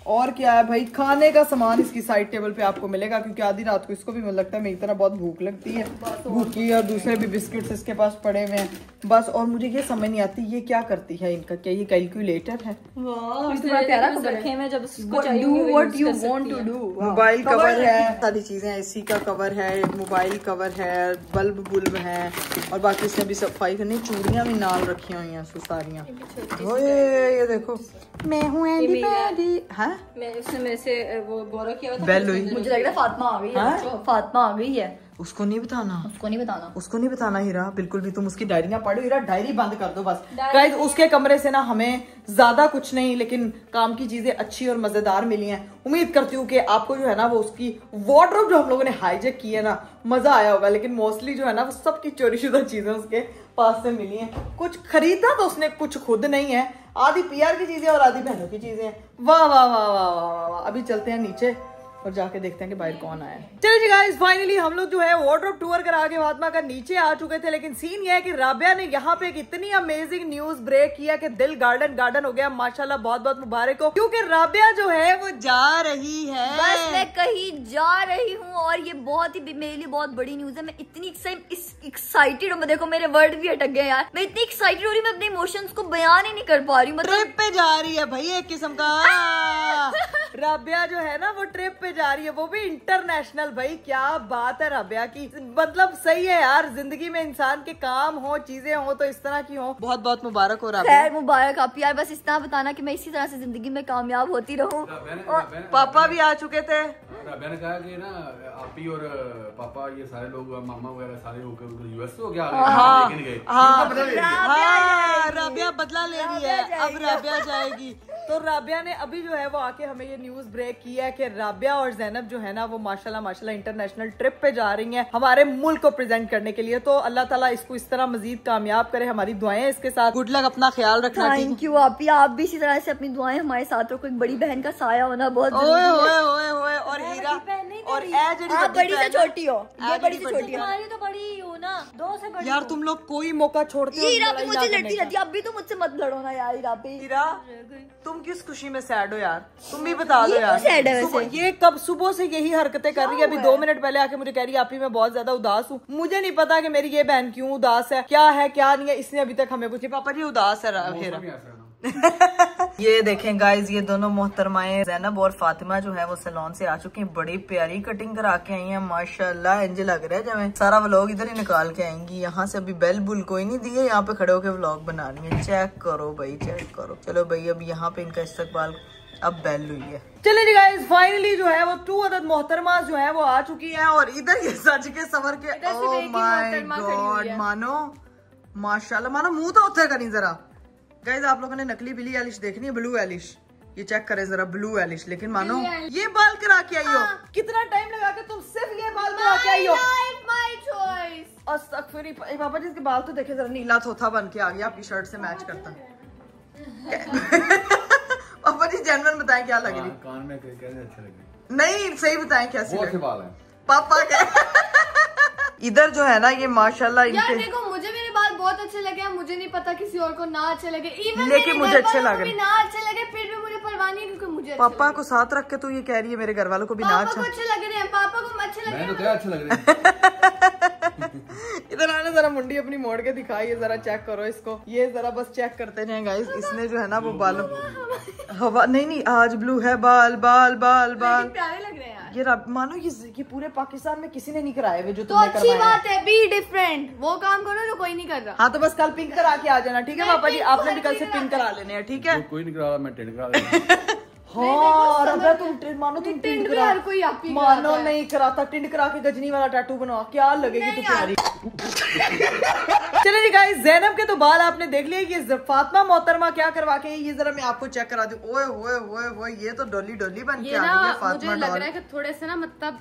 और क्या है भाई, खाने का सामान इसकी साइड टेबल पे आपको मिलेगा, क्योंकि आधी रात को इसको भी मुझे लगता है मेरी तरह बहुत भूख लगती है, भूखी, और दूसरे भी बिस्किट्स इसके पास पड़े हुए हैं बस। और मुझे ये समझ नहीं आती ये क्या करती है इनका, क्या ये कैलकुलेटर है? मोबाइल कवर है, सारी चीजें, एसी का कवर है, मोबाइल कवर है, बल्ब है, और बाकी इसने भी सफाई करनी। चूड़ियां भी नाल रखी हुई हैं सारियां। ये देखो, मैं हूँ मैं उसने मेरे से वो बोरा किया था। बेल हुई, मुझे लग रहा है फातिमा आ गई है। फातिमा आ गई है। उसको नहीं बताना, उसको नहीं बताना, उसको नहीं बताना हीरा, बिल्कुल भी। तुम उसकी डायरियां पढ़ो हीरा, डायरी बंद कर दो बस। गाइस उसके कमरे से ना हमें ज्यादा कुछ नहीं, लेकिन काम की चीजें अच्छी और मजेदार मिली हैं। उम्मीद करती हूँ कि आपको जो है ना वो उसकी वार्डरोब जो हम लोगों ने हाईजेक की है ना, मजा आया होगा। लेकिन मोस्टली जो है ना वो सबकी चोरीशुदा चीजें उसके पास से मिली हैं। कुछ खरीदा तो उसने कुछ खुद नहीं है, आधी पीआर की चीजें और आधी बहनों की चीजें। वाह वाह वाह वाह वाह वाह। अभी चलते हैं नीचे और जाके देखते हैं कि बाहर कौन आया है। चलिए जी गाइस, फाइनली हम लोग जो है वार्डरोब टूर करा के फातिमा का नीचे आ चुके थे। लेकिन सीन ये है कि राबिया ने यहाँ पे एक इतनी अमेजिंग न्यूज ब्रेक किया कि दिल गार्डन गार्डन हो गया। माशाल्लाह, बहुत बहुत मुबारक हो, क्योंकि राबिया जो है वो जा रही है। बस मैं कहीं जा रही हूँ और ये बहुत ही मेरे लिए बहुत बड़ी न्यूज है। मैं इतनी एक्साइटेड हूँ, देखो मेरे वर्ड भी अटक गए यार। मैं इतनी एक्साइटेड हो रही हूँ, मैं अपने इमोशंस को बयान ही नहीं कर पा रही हूँ। ट्रिप पे जा रही है भाई एक किस्म का। राबिया जो है ना वो ट्रिप पे जा रही है, वो भी इंटरनेशनल। भाई क्या बात है राबिया की, मतलब सही है यार, जिंदगी में इंसान के काम हो, चीजें हो तो इस तरह की हो। बहुत बहुत मुबारक हो राबिया। खैर मुबारक आप यार, बस इतना बताना कि मैं इसी तरह से जिंदगी में कामयाब होती रहूं। पापा भी आ चुके थे। राबिया ने कहा कि ना आपी और पापा ये सारे लोग मामा वगैरह सारे होकर यूएस हो गया। राबिया बदला ले रही है, अब राबिया जाएगी। तो राबिया ने अभी जो है वो आके हमें ये न्यूज ब्रेक किया है कि राबिया और ज़ैनब जो है ना वो माशाल्लाह माशाल्लाह इंटरनेशनल ट्रिप पे जा रही हैं हमारे मुल्क को प्रेजेंट करने के लिए। तो अल्लाह ताला इसको इस तरह मजीद कामयाब करे, हमारी दुआएं इसके साथ। गुड लक, अपना ख्याल रखना। थैंक यू आप भी इसी तरह से अपनी दुआएं हमारे साथ रखो। एक बड़ी बहन का साया होना बहुत जरूरी है। और हीरा और आप बड़ी से छोटी हो, ये बड़ी से छोटी हो, तो बड़ी हो ना, 2 से बड़ी। यार तुम लोग कोई मौका छोड़ते हो हीरा भी मुझे लड़ती रहती है। अब भी तो मुझसे मत लड़ो ना यार हीरा। तुम किस खुशी में सैड हो यार, तुम भी बता दो यार। सैड है वैसे। ये कब सुबह से यही हरकतें कर रही है। अभी 2 मिनट पहले आके मुझे कह रही है आप ही मैं बहुत ज्यादा उदास हूँ। मुझे नहीं पता कि मेरी ये बहन क्यों उदास है, क्या है क्या नहीं है, इसने अभी तक हमें पूछे। पापा जी उदास है ये देखें गाइज, ये दोनों मोहतरमाएं ज़ैनब और फातिमा जो है वो सैलून से आ चुकी हैं। बड़ी प्यारी कटिंग करा के आई हैं माशाल्लाह। इंज लग रहा है जब सारा व्लॉग इधर ही निकाल के आएंगी। यहाँ से अभी बेल बुल कोई नहीं दी है, यहाँ पे खड़े होकर व्लॉग बना रही है। चेक करो भाई, चेक करो। चलो भाई अब यहाँ पे इनका इस्तकबाल अब बेल हुई है। चलिए जी गाइस, फाइनली जो है वो 2 अदद मोहतरमा जो है वो आ चुकी है। और इधर ये सज के सवर के, ओह माय गॉड, मानो माशाल्लाह, मानो मुंह तो उठे करी जरा। गाइस आप लोगों ने नकली बिली एलिश देखनी है, ब्लू एलिश, ये चेक करें जरा, ब्लू एलिश। लेकिन मानो ये बाल करा के आई हो, कितना टाइम लगा के तुम सिर्फ ये बाल करा के आई हो। पापा जी इसके बाल तो देखे जरा, नीला थोथा बन के आ गया, आपकी शर्ट से मैच करता। पापा जी जेन्युइन बताएं क्या लग रही? कान में कैसे अच्छे लग रही? नहीं सही बताएं कैसे बहुत से बाल हैं पापा के। इधर जो है ना ये माशाल्लाह यार देखो, मुझे मेरे बाल बहुत अच्छे लगे, मुझे नहीं पता किसी और को ना अच्छे लगे। इवन लेकिन मुझे अच्छे लग रहे, ना अच्छे लगे फिर भी मुझे परवाह नहीं है, क्योंकि मुझे पापा को साथ रख के तू ये कह रही है मेरे घर वालों को भी ना अच्छे लग रहे हैं। पापा को अच्छे लग रहे हैं, तो क्या अच्छे लग रहे हैं। इधर आने जरा मुंडी अपनी मोड़ के दिखाइए, जरा चेक करो इसको। ये जरा बस चेक करते हैं गाइस, इसने जो है ना वो बाल हवा नहीं आज ब्लू है, बाल बाल बाल बाल प्यारे लग रहे हैं। ये मानो ये पूरे पाकिस्तान में किसी ने नहीं कराए हुए जो तो अच्छी बात है, बी डिफरेंट, वो काम करो जो कोई नहीं कर रहा। हाँ तो बस कल पिंक करा के आ जाना, ठीक है पापा जी? आपने भी कल से पिंक करा लेने हैं, ठीक है? कोई नहीं करा, मैं टेंट करा हाँ रब्या तुम मानो तुम टिंड करा कोई आप ही मानो नहीं कराता टिंड करा के गजनी वाला टैटू बनवा क्या लगेगी तू प्यारी। चलिए जी गाइस ज़ैनब के तो बाल आपने देख लिया, ये फातिमा मोहतरमा क्या करवा के ये जरा मैं आपको चेक करा दूं। ओए ओए ओए ओए ये तो डोली डोली बन के आ गई है फातिमा मुझे लग रहा है कि थोड़े से ना मतलब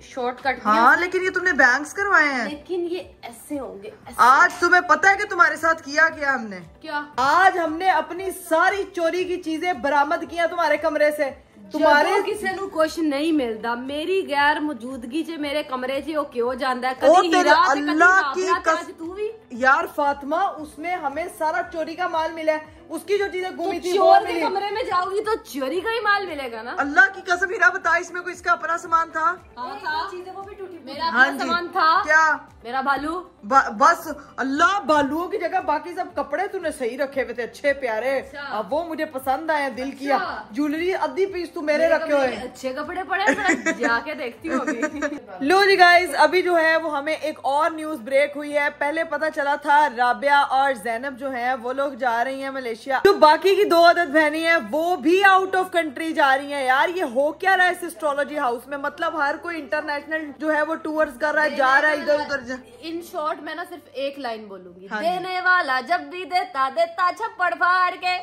शॉर्टकट। हाँ लेकिन ये तुमने बैंग्स करवाए हैं, लेकिन ये ऐसे होंगे आज तुम्हें पता है कि तुम्हारे साथ किया क्या हमने? क्या? आज हमने अपनी सारी चोरी की चीजें बरामद किया तुम्हारे कमरे से। तुम्हारे किसी को कुछ नहीं मिलता, मेरी गैर मौजूदगी च मेरे कमरे च वो क्यों जाता है? ओ कभी तेरे हीरा ते अल्लाह कभी की नाबरा, आज तू भी यार फातिमा उसमें हमें सारा चोरी का माल मिला है, उसकी जो चीजें गुमी थी वो चोर के मिली। कमरे में जाओगी तो चोरी का ही माल मिलेगा ना। अल्लाह की कसम हीरा बता इसमें कोई इसका अपना सामान था? चीजें वो भी टूटी, मेरा हाँ अपना जी। सामान था। क्या? मेरा भालू बस अल्लाह बालुओं की जगह बाकी सब कपड़े तूने सही रखे हुए थे, अच्छे प्यारे। अब वो मुझे पसंद आए, दिल किया। ज्वेलरी आधी पीस तू मेरे रखे हुए अच्छे कपड़े पड़े हैं, जाके देखती हूँ अभी। लो जी गाइस अभी जो है वो हमें एक और न्यूज ब्रेक हुई है। पहले पता चला था राबिया और ज़ैनब जो है वो लोग जा रही हैं मलेशिया, जो बाकी की 2 अदद बहनी है वो भी आउट ऑफ कंट्री जा रही हैं। यार ये हो क्या रहा है इस एस्ट्रोलॉजी हाउस में? मतलब हर कोई इंटरनेशनल जो है वो टूर्स कर रहा है, जा रहा है इधर उधर। इन शॉर्ट मैं ना सिर्फ एक लाइन बोलूंगी, देने वाला जब भी देता देता छप्पड़ फाड़ के।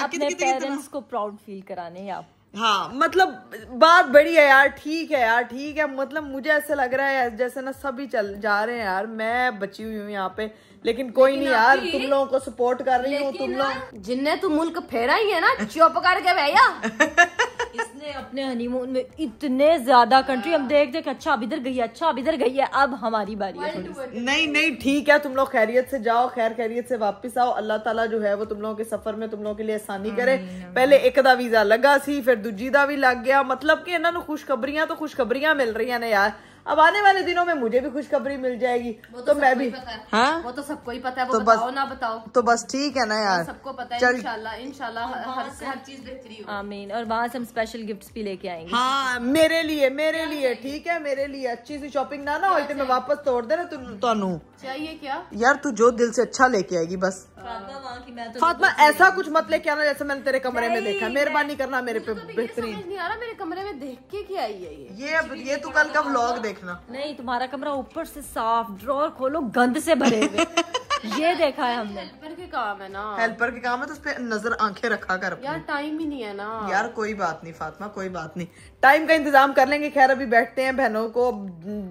अपने पेरेंट्स को प्राउड फील कराने आप। हाँ मतलब बात बड़ी है यार, ठीक है यार ठीक है। मतलब मुझे ऐसा लग रहा है जैसे ना सभी चल जा रहे हैं यार, मैं बची हुई हूँ यहाँ पे, लेकिन कोई नहीं यार तुम लोगों को सपोर्ट कर रही हूँ। तुम लोग जिनने तू मुल्क फेरा ही है ना चुप करके भैया। इसने अपने हनीमून में इतने ज्यादा कंट्री हम देख देख अच्छा अब इधर गई है, अच्छा अब इधर गई है, अब हमारी बारी है थोड़ी। नहीं नहीं ठीक है, तुम लोग खैरियत से जाओ, खैर खैरियत से वापस आओ। अल्लाह ताला जो है वो तुम लोगों के सफर में तुम लोगों के लिए आसानी करे। पहले एक दा वीजा लगा सी, फिर दूजी दा भी लग गया। मतलब कि इन्होंने खुशखबरियां तो खुशखबरियां मिल रही है ना यार। अब आने वाले दिनों में मुझे भी खुशखबरी मिल जाएगी तो मैं भी। हाँ वो तो सबको ही पता है, वो तो बताओ बस, ना बताओ तो बस ठीक है ना यार, सबको पता है। चल इंशाल्लाह हर चीज बेहतरी हो। आमीन। और वहाँ से हम स्पेशल गिफ्ट्स भी लेके आएंगे। हाँ मेरे लिए ठीक है, मेरे लिए अच्छी सी शॉपिंग ना हो तो मैं वापस तोड़ दे रहा तुम चाहिए क्या यार, तू जो दिल से अच्छा लेके आएगी बस। फातिमा ऐसा कुछ मत लेके आना जैसे मैंने तेरे कमरे में देखा, मेहरबानी करना मेरे पे बेहतरीन। नहीं आ रहा मेरे कमरे में देख के क्या आई है ये तू कल का व्लॉग देखना। नहीं तुम्हारा कमरा ऊपर से साफ, ड्रॉर खोलो गंद से भरे हुए। ये देखा है हमने। हेल्पर के काम है ना, हेल्पर के काम है तो उस पे नजर आंखें रखा कर अपनी। यार टाइम ही नहीं है ना यार कोई बात नहीं फातिमा, कोई बात नहीं, टाइम का इंतजाम कर लेंगे। खैर अभी बैठते हैं, बहनों को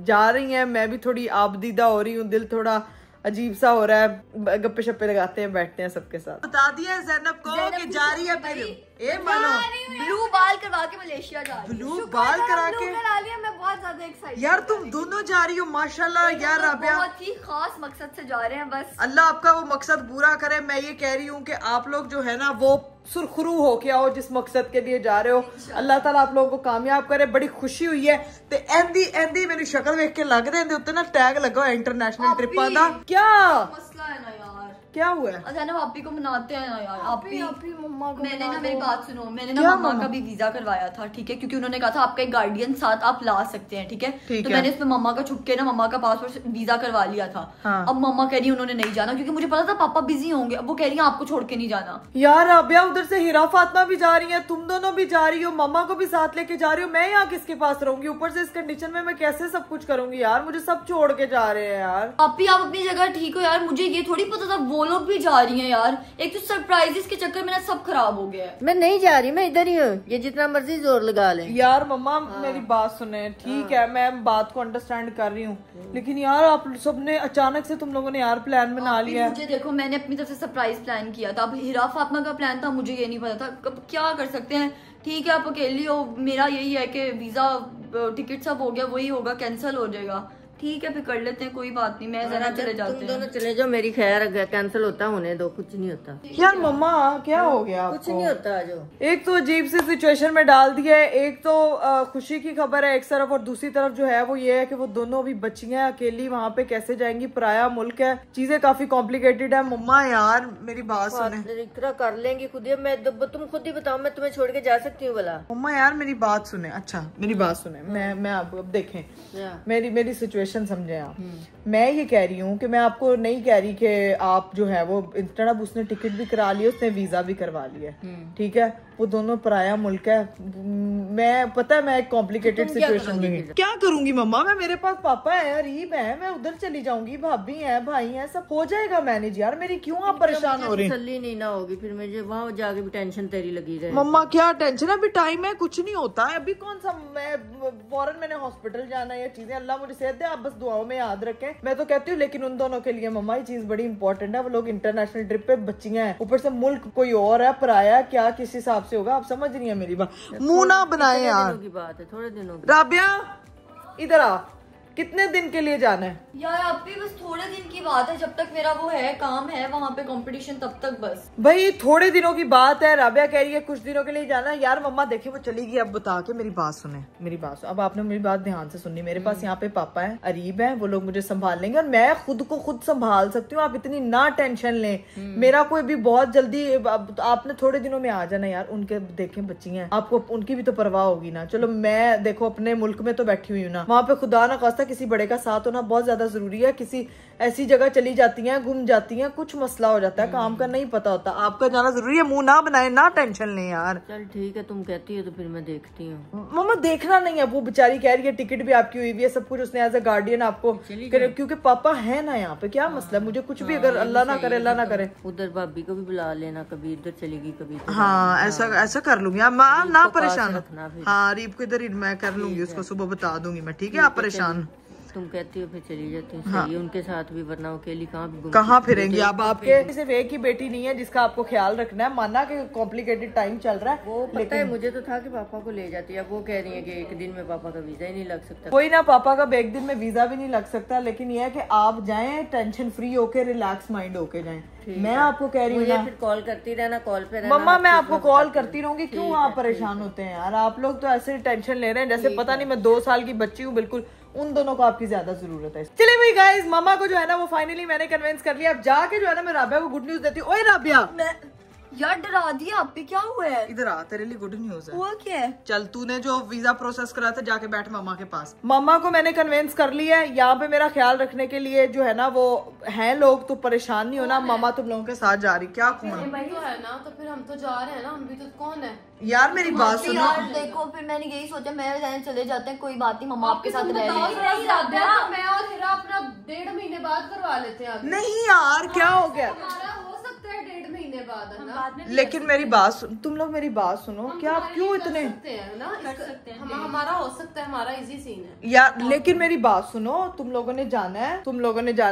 जा रही हैं, मैं भी थोड़ी आबदीदा हो रही हूँ, दिल थोड़ा अजीब सा हो रहा है। गप्पे शप्पे लगाते हैं, बैठते हैं सबके साथ। बता दिया ज़ैनब को कि जा रही है फिर। ए मानो ब्लू बाल करवा के मलेशिया जा रही ब्लू बाल करा के। मैं बहुत ज्यादा एक्साइटेड। यार तुम दोनों जा रही हो माशाल्लाह। यार राबिया बहुत ही खास मकसद से जा रहे हैं, बस अल्लाह आपका वो मकसद पूरा करे। मैं ये कह रही हूँ कि आप लोग जो है ना वो सुरखरू हो के आओ जिस मकसद के लिए जा रहे हो। अल्लाह ताला आप लोगों को कामयाब करे। बड़ी खुशी हुई है ते एंदी मेरी शक्ल देख के लग रहे उत्ते ना टैग लगा इंटरनेशनल ट्रिपा दा। क्या मसला है ना यार, क्या हुआ है? अचानक आपी को मनाते हैं ना यार। आपी मम्मा को मैंने ना मेरी बात सुनो, मैंने ना मम्मा का भी वीजा करवाया था, ठीक है, क्योंकि उन्होंने कहा था आपका एक गार्डियन साथ आप ला सकते हैं, ठीक है। तो मैंने इसमें मम्मा का छुप के ना मम्मा का पासपोर्ट वीजा करवा लिया था। हाँ। अब मम्मा कह रही है उन्होंने नहीं जाना, क्योंकि मुझे पता था पापा बिजी होंगे। अब वो कह रही है आपको छोड़ के नहीं जाना। यार राबिया उधर से हीरा फातिमा भी जा रही है, तुम दोनों भी जा रही हो, मम्मा को भी साथ लेके जा रही हो। मैं यहाँ किसके पास रहूंगी? ऊपर से इस कंडीशन में मैं कैसे सब कुछ करूंगी यार? मुझे सब छोड़ के जा रहे हैं यार। आपी आप अपनी जगह ठीक हो यार, मुझे ये थोड़ी पता था वो लोग भी जा रही हैं यार। एक तो सरप्राइजेस के चक्कर में ना सब खराब हो गया है। मैं नहीं जा रही, मैं इधर ही हूँ, ये जितना मर्जी जोर लगा ले। यार मम्मा मेरी बात सुने, ठीक है मैं बात को अंडरस्टैंड कर रही हूँ, लेकिन यार आप सबने अचानक से तुम लोगों ने यार प्लान बना लिया है। मुझे देखो मैंने अपनी तरफ से सरप्राइज प्लान किया था। अब हीरा फातिमा का प्लान था, मुझे ये नहीं पता था। अब क्या कर सकते हैं, ठीक है आप अकेली हो। मेरा यही है कि वीजा टिकट सब हो गया, वही होगा, कैंसिल हो जाएगा, ठीक है फिर कर लेते हैं, कोई बात नहीं। मैं जरा चले जाते हैं। तुम दोनों चले जाओ, मेरी खैर कैंसिल होता होने दो, कुछ नहीं होता। यार मम्मा क्या हो गया? कुछ नहीं होता। जो एक तो अजीब सी सिचुएशन में डाल दिया है। एक तो खुशी की खबर है एक तरफ, और दूसरी तरफ जो है वो ये है कि वो दोनों अभी बची हैं अकेली, वहाँ पे कैसे जाएंगी? पराया मुल्क है, चीजें काफी कॉम्प्लिकेटेड है। मम्मा यार मेरी बात सुने, इतना कर लेंगी खुद ही। मैं तुम खुद ही बताओ, मैं तुम्हें छोड़ के जा सकती हूँ भला? मम्मा यार मेरी बात सुने। अच्छा मेरी बात सुने, मैं अब देखें मेरी सिचुएशन पोजीशन समझे आप। मैं ये कह रही हूँ कि मैं आपको नहीं कह रही कि आप जो है वो इंस्टेड अब उसने टिकट भी करा लिया, उसने वीजा भी करवा लिया, ठीक है, वो दोनों पराया मुल्क है। मैं पता है मैं एक कॉम्प्लिकेटेड सिचुएशन में क्या करूंगी मम्मा, मैं मेरे पास पापा है, अरीब है, मैं उधर चली जाऊंगी, भाभी है, भाई है, सब हो जाएगा मैनेज यार। मेरी क्यों आप परेशान हो रही हैं? तसल्ली नहीं ना होगी फिर मुझे वहाँ जाके भी टेंशन तेरी लगी रहे। मम्मा क्या टेंशन है, अभी टाइम है, कुछ नहीं होता है अभी। कौन सा मैं फौरन मैंने हॉस्पिटल जाना है, ये चीजें अल्लाह मुझे सेहत दे, आप बस दुआओं में याद रखें। मैं तो कहती हूँ लेकिन उन दोनों के लिए मम्मा ये चीज बड़ी इंपॉर्टेंट है। वो लोग इंटरनेशनल ट्रिप पे बच्चियां हैं, ऊपर से मुल्क कोई और है, पराया, क्या किस हिसाब से होगा, आप समझ रही है मेरी बात। मुंह ना बनाए यार, की बात है, थोड़े दिनों की। राबिया इधर आ, कितने दिन के लिए जाना है? यार आप भी बस थोड़े दिन की बात है, जब तक मेरा वो है काम है वहाँ पे कंपटीशन, तब तक बस। भाई थोड़े दिनों की बात है, राबिया कह रही है कुछ दिनों के लिए जाना है। यार मम्मा देखिए वो चली गई, अब बता के मेरी बात सुने, मेरी बात सुन। अब आपने मेरी बात ध्यान से सुननी। मेरे पास यहाँ पे पापा है, अरीब है, वो लोग मुझे संभाल लेंगे और मैं खुद को खुद संभाल सकती हूँ। आप इतनी ना टेंशन लें। मेरा कोई भी बहुत जल्दी, आपने थोड़े दिनों में आ जाना यार। उनके देखें बच्चियां, आपको उनकी भी तो परवाह होगी ना। चलो मैं देखो अपने मुल्क में तो बैठी हुई हूँ ना, वहाँ पे खुदा ना खास्ता किसी बड़े का साथ होना बहुत ज्यादा जरूरी है। किसी ऐसी जगह चली जाती हैं, गुम जाती हैं, कुछ मसला हो जाता है, काम का नहीं पता होता, आपका जाना जरूरी है। मुंह ना बनाए, ना टेंशन लें यार। चल ठीक है, तुम कहती हो तो फिर मैं देखती हूँ। मम्मा देखना नहीं है, वो बेचारी कह रही है टिकट भी आपकी हुई है, सब कुछ उसने एज ए गार्डियन आपको, क्योंकि पापा है ना यहाँ पे, क्या मसला है। मुझे कुछ भी अगर अल्लाह ना करे, अल्लाह ना करे, उधर भाभी को भी बुला लेना, कभी इधर चलेगी कभी। हाँ ऐसा कर लूंगी माँ, ना परेशान। हाँ रीब को इधर मैं कर लूंगी, उसको सुबह बता दूंगी मैं, ठीक है, आप परेशान। तुम कहती हो फिर चली जाती हूँ। सही है, उनके साथ भी, वरना अकेली कहाँ फिरेंगी आप। आपके सिर्फ एक ही बेटी नहीं है जिसका आपको ख्याल रखना है। माना कि कॉम्प्लिकेटेड टाइम चल रहा है, वो पता है मुझे तो था कि पापा को ले जाती है। अब वो कह रही है कि एक दिन में पापा का वीजा ही नहीं लग सकता। कोई ना, पापा का एक दिन में वीजा भी नहीं लग सकता, लेकिन यह है कि आप जाएं टेंशन फ्री होके, रिलैक्स माइंड होके जाएं। मैं आपको कह रही हूँ ना, फिर कॉल करती रहना, कॉल पे रहना। मम्मा मैं आपको कॉल करती रहूंगी, क्यों आप परेशान होते हैं यार। आप लोग तो ऐसे टेंशन ले रहे हैं जैसे पता नहीं मैं 2 साल की बच्ची हूँ। बिल्कुल उन दोनों को आपकी ज्यादा जरूरत है। चलिए भाई गाइस, मामा को जो है ना वो फाइनली मैंने कन्विंस कर लिया। अब जाके जो है ना मैं राबिया को गुड न्यूज देती हूँ। ओए राबिया, यार डरा दिया आप पे, क्या हुआ है? इधर आ, तेरे लिए गुड न्यूज है। हुआ क्या है? चल तूने जो वीजा प्रोसेस करा था, जाके बैठ मामा के पास। मामा को मैंने कन्विंस कर लिया है, यहाँ पे मेरा ख्याल रखने के लिए जो है ना वो है लोग, तो परेशान नहीं होना। मामा तुम लोगों के साथ जा रही, क्या कौन तो है ना, तो फिर हम तो जा रहे हैं ना, हम भी तो कौन है यार। मेरी बात सुनो यार, देखो फिर मैंने यही सोचा, मैं चले जाते हैं, कोई बात नहीं, मम्मा आपके साथ रह लेंगे। मैं और हिरा अपना 1.5 महीने बाद करवा लेते हैं। नहीं यार, क्या हो गया? हमारा हो सकता है 1.5 महीने बाद, है ना? लेकिन मेरी बात सुन, तुम लोग मेरी बात सुनो, क्या आप क्यों इतने हमारा हो सकता है, हमारा इजी सीन है यार। लेकिन मेरी बात सुनो, तुम लोगों ने जाना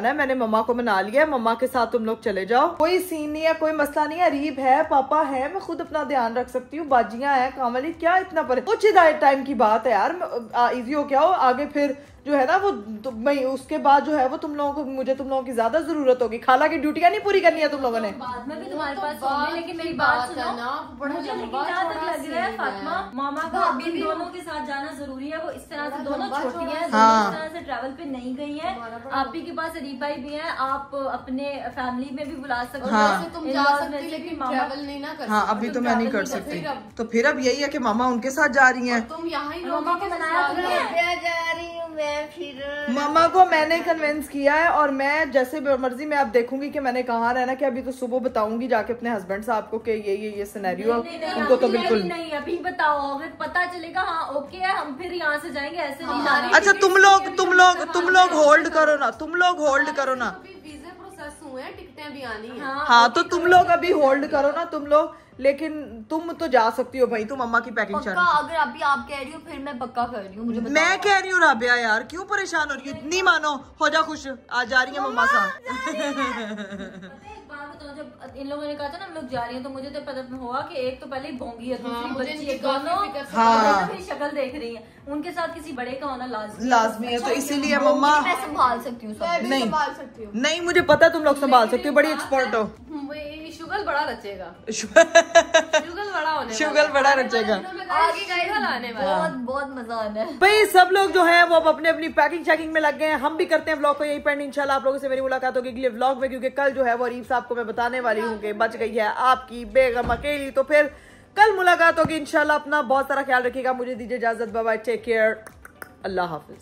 है, मैंने मम्मा को मना लिया है, मम्मा के साथ तुम लोग चले जाओ, कोई सीन नहीं है, कोई मसला नहीं है। अरीब है, पापा है, मैं खुद अपना ध्यान रख सकती हूँ, बाजियां हैं, कामली, क्या इतना पर कुछ टाइम की बात है यार। इजी हो क्या हो आगे, फिर जो है ना वो तो मैं उसके बाद जो है वो तुम लोगों को, मुझे तुम लोगों की ज्यादा जरूरत होगी। खाला की ड्यूटियां नहीं पूरी करनी है तुम लोगों ने। बाद में भी तुम्हारे पास होंगे, लेकिन मेरी बात सुनो ना, मुझे लेकिन जहाँ तक लग रहा है फातिमा, मामा का अभी भी दोनों के साथ जाना जरूरी है। वो इस तरह से दोनों छोटी हैं, इस तरह से ट्रैवल पे नहीं गई हैं। आप ही के पास अरीब भाई भी हैं, आप अपने फैमिली में भी बुला सकते हो। तुम जा सकती, लेकिन ट्रैवल नहीं ना कर सकते। हाँ अभी तो मैं नहीं कर सकती, तो फिर अब यही है कि मामा उनके साथ जा रही हैं। तुम यहाँ ही मामा को मनाया तुमने? जा रही हूँ मैं फिर। मामा को मैंने कन्विंस किया है, और मैं जैसे मर्जी मैं अब देखूंगी कि मैंने कहाँ रहना। कि अभी तो सुबह बताऊंगी जाके अपने हस्बैंड साहब को कि ये सिनेरियो उनको तो बिल्कुल नहीं। अभी बताओ, अगर पता चलेगा हाँ ओके है, हम फिर यहाँ से जाएंगे, ऐसे नहीं जाना। अच्छा तुम लोग होल्ड करो ना, तुम लोग होल्ड करो ना। वीजा प्रोसेस हुए हैं, टिकटें भी आनी है। हाँ तो तुम लोग अभी होल्ड करो ना तुम लोग। लेकिन तुम तो जा सकती हो भाई, तुम अम्मा की पैकिंग पक्का, अगर अभी आप कह रही हो फिर मैं पक्का कर रही हूँ। मुझे मैं कह रही हूँ राबिया यार, क्यों परेशान हो रही हो? नहीं मानो, हो जा खुश, आ जा रही है मम्मा साथ। जब इन लोगों ने कहा था ना हम लोग जा रही हैं, तो मुझे तो पता हुआ कि एक तो पहले ही भोंगी है, दूसरी बच्ची है, दोनों मेरी शक्ल देख रही हैं। उनके साथ किसी बड़े का होना लाजमी है, तो इसीलिए मम्मा मैं संभाल सकती हूँ। नहीं मुझे पता तुम लोग संभाल सकती हो, बड़ी एक्सपर्ट हो। शुगल बड़ा रचेगा, शुगल बड़ा रचेगा, आगे गाइड आने वाला। बहुत मजा आना है भाई। सब लोग जो है वो अब अपने अपनी पैकिंग शैकिंग में लग गए हैं। हम भी करते हैं व्लॉग को यही पेंड। इंशाल्लाह आप लोगों से मेरी मुलाकात होगी अगले व्लॉग में, क्योंकि कल जो है वो अरीब साहब को मैं बताने वाली हूँ कि बच गई है आपकी बेगम अकेली। तो फिर कल मुलाकात होगी इंशाल्लाह। अपना बहुत सारा ख्याल रखिएगा, मुझे दीजिए इजाजत, बाय बाय, टेक केयर, अल्लाह हाफिज।